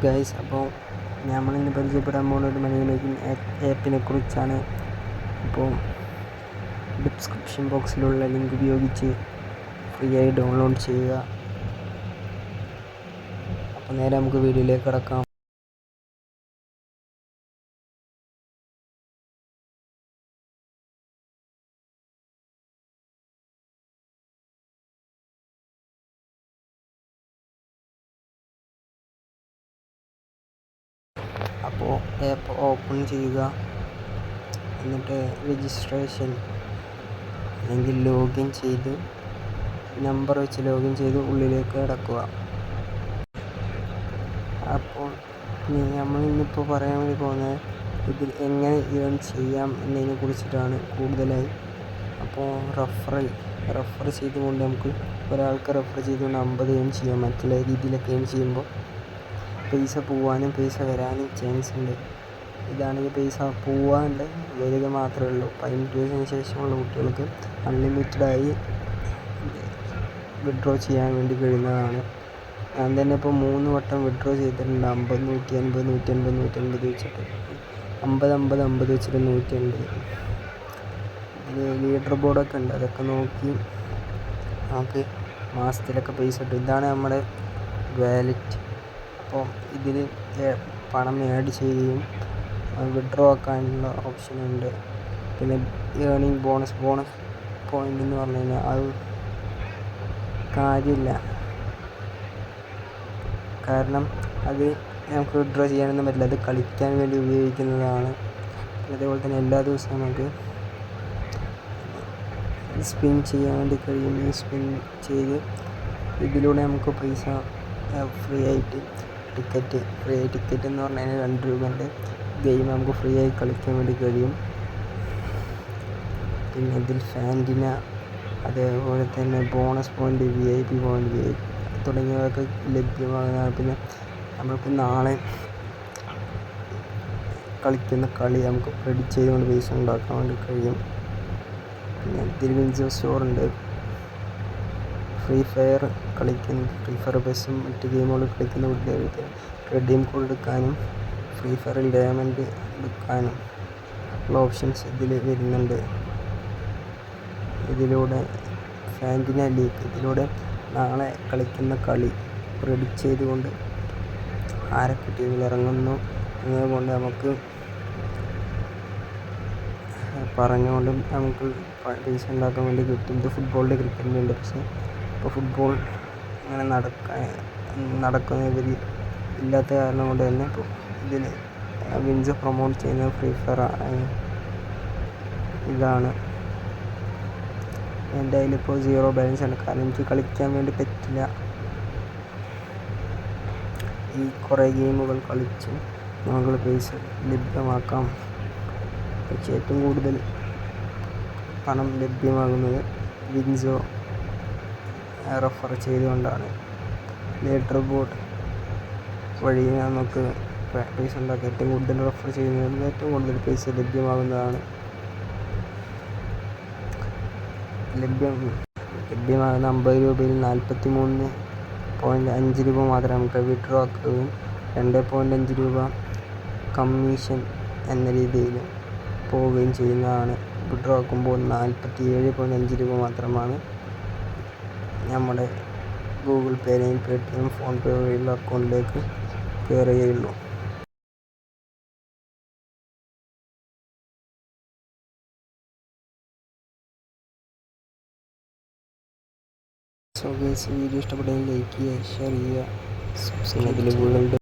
Guys, അപ്പോൾ നമ്മളിന്ന് പരിചയപ്പെടാൻ പോകുന്ന ഒരു മണി മേക്കിംഗ് ആപ്പിനെ കുറിച്ചാണ്. അപ്പോൾ ഡിസ്ക്രിപ്ഷൻ ബോക്സിലുള്ള ലിങ്ക് ഉപയോഗിച്ച് ഫ്രീ ആയി ഡൗൺലോഡ് ചെയ്യുക. അപ്പോൾ നേരെ നമുക്ക് വീഡിയോയിലേക്ക് കടക്കാം. അപ്പോൾ ആപ്പ് ഓപ്പൺ ചെയ്യുക. എന്നിട്ട് രജിസ്ട്രേഷൻ അല്ലെങ്കിൽ ലോഗിൻ ചെയ്ത് നമ്പർ വെച്ച് ലോഗിൻ ചെയ്ത് ഉള്ളിലേക്ക് കടക്കുക. അപ്പോൾ നമ്മളിന്നിപ്പോൾ പറയാൻ വേണ്ടി പോകുന്നത് ഇതിൽ എങ്ങനെ ഏൺ ചെയ്യാം എന്നതിനെ കുറിച്ചിട്ടാണ് കൂടുതലായി. അപ്പോൾ റെഫർ ചെയ്തുകൊണ്ട് നമുക്ക് ഒരാൾക്ക് റെഫർ ചെയ്തുകൊണ്ട് 50 ഏൺ ചെയ്യാം. മറ്റുള്ള രീതിയിലൊക്കെ ഏൺ ചെയ്യുമ്പോൾ പൈസ പോവാനും പൈസ വരാനും ചാൻസ് ഉണ്ട്. ഇതാണെങ്കിൽ പൈസ പോവാണ്ട് വരിക മാത്രമേ ഉള്ളൂ. 18 വയസ്സിന് ശേഷമുള്ള കുട്ടികൾക്ക് അൺലിമിറ്റഡായി വിഡ്രോ ചെയ്യാൻ വേണ്ടി കഴിയുന്നതാണ്. ഞാൻ തന്നെ ഇപ്പോൾ 3 വട്ടം വിഡ്രോ ചെയ്തിട്ടുണ്ട്. 50, 150, 150, 150 വെച്ചിട്ട് 50, 50, 50 വെച്ചിട്ട് 150. ഇതിൽ ലീഡർ ബോർഡൊക്കെ ഉണ്ട്. അതൊക്കെ നോക്കി നമുക്ക് മാസത്തിലൊക്കെ പൈസ കിട്ടും. ഇതാണ് നമ്മുടെ വാലറ്റ്. അപ്പോൾ ഇതിൽ പണം ആഡ് ചെയ്യുകയും വിഡ്രോ ആക്കാനുള്ള ഓപ്ഷനുണ്ട്. പിന്നെ ഏണിംഗ് ബോണസ് പോയിൻ്റ് എന്ന് പറഞ്ഞു കഴിഞ്ഞാൽ അത് കാര്യമില്ല. കാരണം അത് നമുക്ക് വിഡ്രോ ചെയ്യാനൊന്നും പറ്റില്ല. അത് കളിക്കാൻ വേണ്ടി ഉപയോഗിക്കുന്നതാണ്. അതേപോലെ തന്നെ എല്ലാ ദിവസവും നമുക്ക് സ്പിൻ ചെയ്യാൻ വേണ്ടി കഴിയും. ഈ സ്പിൻ ചെയ്ത് ഇതിലൂടെ നമുക്ക് പൈസ ഫ്രീ ആയിട്ട് ടിക്കറ്റ് എന്ന് പറഞ്ഞു കഴിഞ്ഞാൽ 2 രൂപേൻ്റെ ഗെയിം നമുക്ക് ഫ്രീ ആയി കളിക്കാൻ വേണ്ടി കഴിയും. പിന്നെ ഇതിൽ ഫാൻറ്റിന, അതേപോലെ തന്നെ ബോണസ് പോയിൻ്റ്, VIP പോയിൻ്റ് തുടങ്ങിയവയൊക്കെ ലഭ്യമാകുന്നതാണ്. പിന്നെ നമ്മൾക്ക് നാളെ കളിക്കുന്ന കളി നമുക്ക് പ്രെഡിക്റ്റ് ചെയ്തുകൊണ്ട് പൈസ ഉണ്ടാക്കാൻ വേണ്ടി കഴിയും. പിന്നെ ഇതിൽ വിൻസോ സ്റ്റോറുണ്ട്. ഫ്രീ ഫയർ ബസ്സും മറ്റ് ഗെയിമുകൾ കളിക്കുന്ന കുട്ടികൾക്ക് റെഡീം കോഡ് എടുക്കാനും ഫ്രീ ഫയറിൽ ഡയമണ്ട് എടുക്കാനും ഉള്ള ഓപ്ഷൻസ് ഇതിൽ വരുന്നുണ്ട്. ഇതിലൂടെ ഫാൻറ്റിന ലീഗ്, ഇതിലൂടെ നാളെ കളിക്കുന്ന കളി പ്രെഡിക്റ്റ് ചെയ്തുകൊണ്ട് ആരൊക്കെ ടീമിൽ ഇറങ്ങുന്നു എന്നതുകൊണ്ട് നമുക്ക് പറഞ്ഞുകൊണ്ട് നമുക്ക് പൈസ ഉണ്ടാക്കാൻ വേണ്ടി കിട്ടും. ഇത് ഫുട്ബോളിൻ്റെ ക്രിക്കറ്റിൻ്റെ ഉണ്ട്. പക്ഷേ ഇപ്പോൾ ഫുട്ബോൾ അങ്ങനെ നടക്കുന്നവർ ഇല്ലാത്ത കാരണം കൊണ്ട് തന്നെ ഇപ്പോൾ ഇതിൽ വിൻസ് പ്രൊമോട്ട് ചെയ്യുന്നത് ഫ്രീ ഫയർ ഇതാണ്. എൻ്റെ കയ്യിലിപ്പോൾ 0 ബാലൻസ് ആണ്. കാരണം എനിക്ക് കളിക്കാൻ വേണ്ടി പറ്റില്ല. ഈ കുറേ ഗെയിമുകൾ കളിച്ച് നമുക്ക് പൈസ ലഭ്യമാക്കാം. പക്ഷേ ഏറ്റവും കൂടുതൽ പണം ലഭ്യമാകുന്നത് വിൻസോ റെഫർ ചെയ്തുകൊണ്ടാണ്. ലീഡർ ബോർഡ് വഴി നമുക്ക് പൈസ ഉണ്ടാക്കാം. ഏറ്റവും കൂടുതൽ റെഫർ ചെയ്യുന്നതിന് ഏറ്റവും കൂടുതൽ പൈസ ലഭ്യമാകുന്നതാണ്. ലഭ്യമാകുന്ന 50 രൂപയിൽ 43.5 രൂപ മാത്രമേ നമുക്ക് വിഡ്രോ ആക്കുകയും 2.5 രൂപ കമ്മീഷൻ എന്ന രീതിയിൽ പോവുകയും ചെയ്യുന്നതാണ്. വിഡ്രോ ആക്കുമ്പോൾ 47.5 രൂപ മാത്രമാണ് നമ്മുടെ ഗൂഗിൾ പേ അല്ലെങ്കിൽ പേടിഎം, ഫോൺ പേ വഴിയുള്ള അക്കൗണ്ടിലേക്ക് കയറുകയുള്ളൂ. സോ ഗൈസ്, വീഡിയോ ഇഷ്ടപ്പെട്ടെങ്കിൽ ലൈക്ക് ചെയ്യുക, ഷെയർ ചെയ്യുക, സബ്സ്ക്രൈബ് ചെയ്യുക.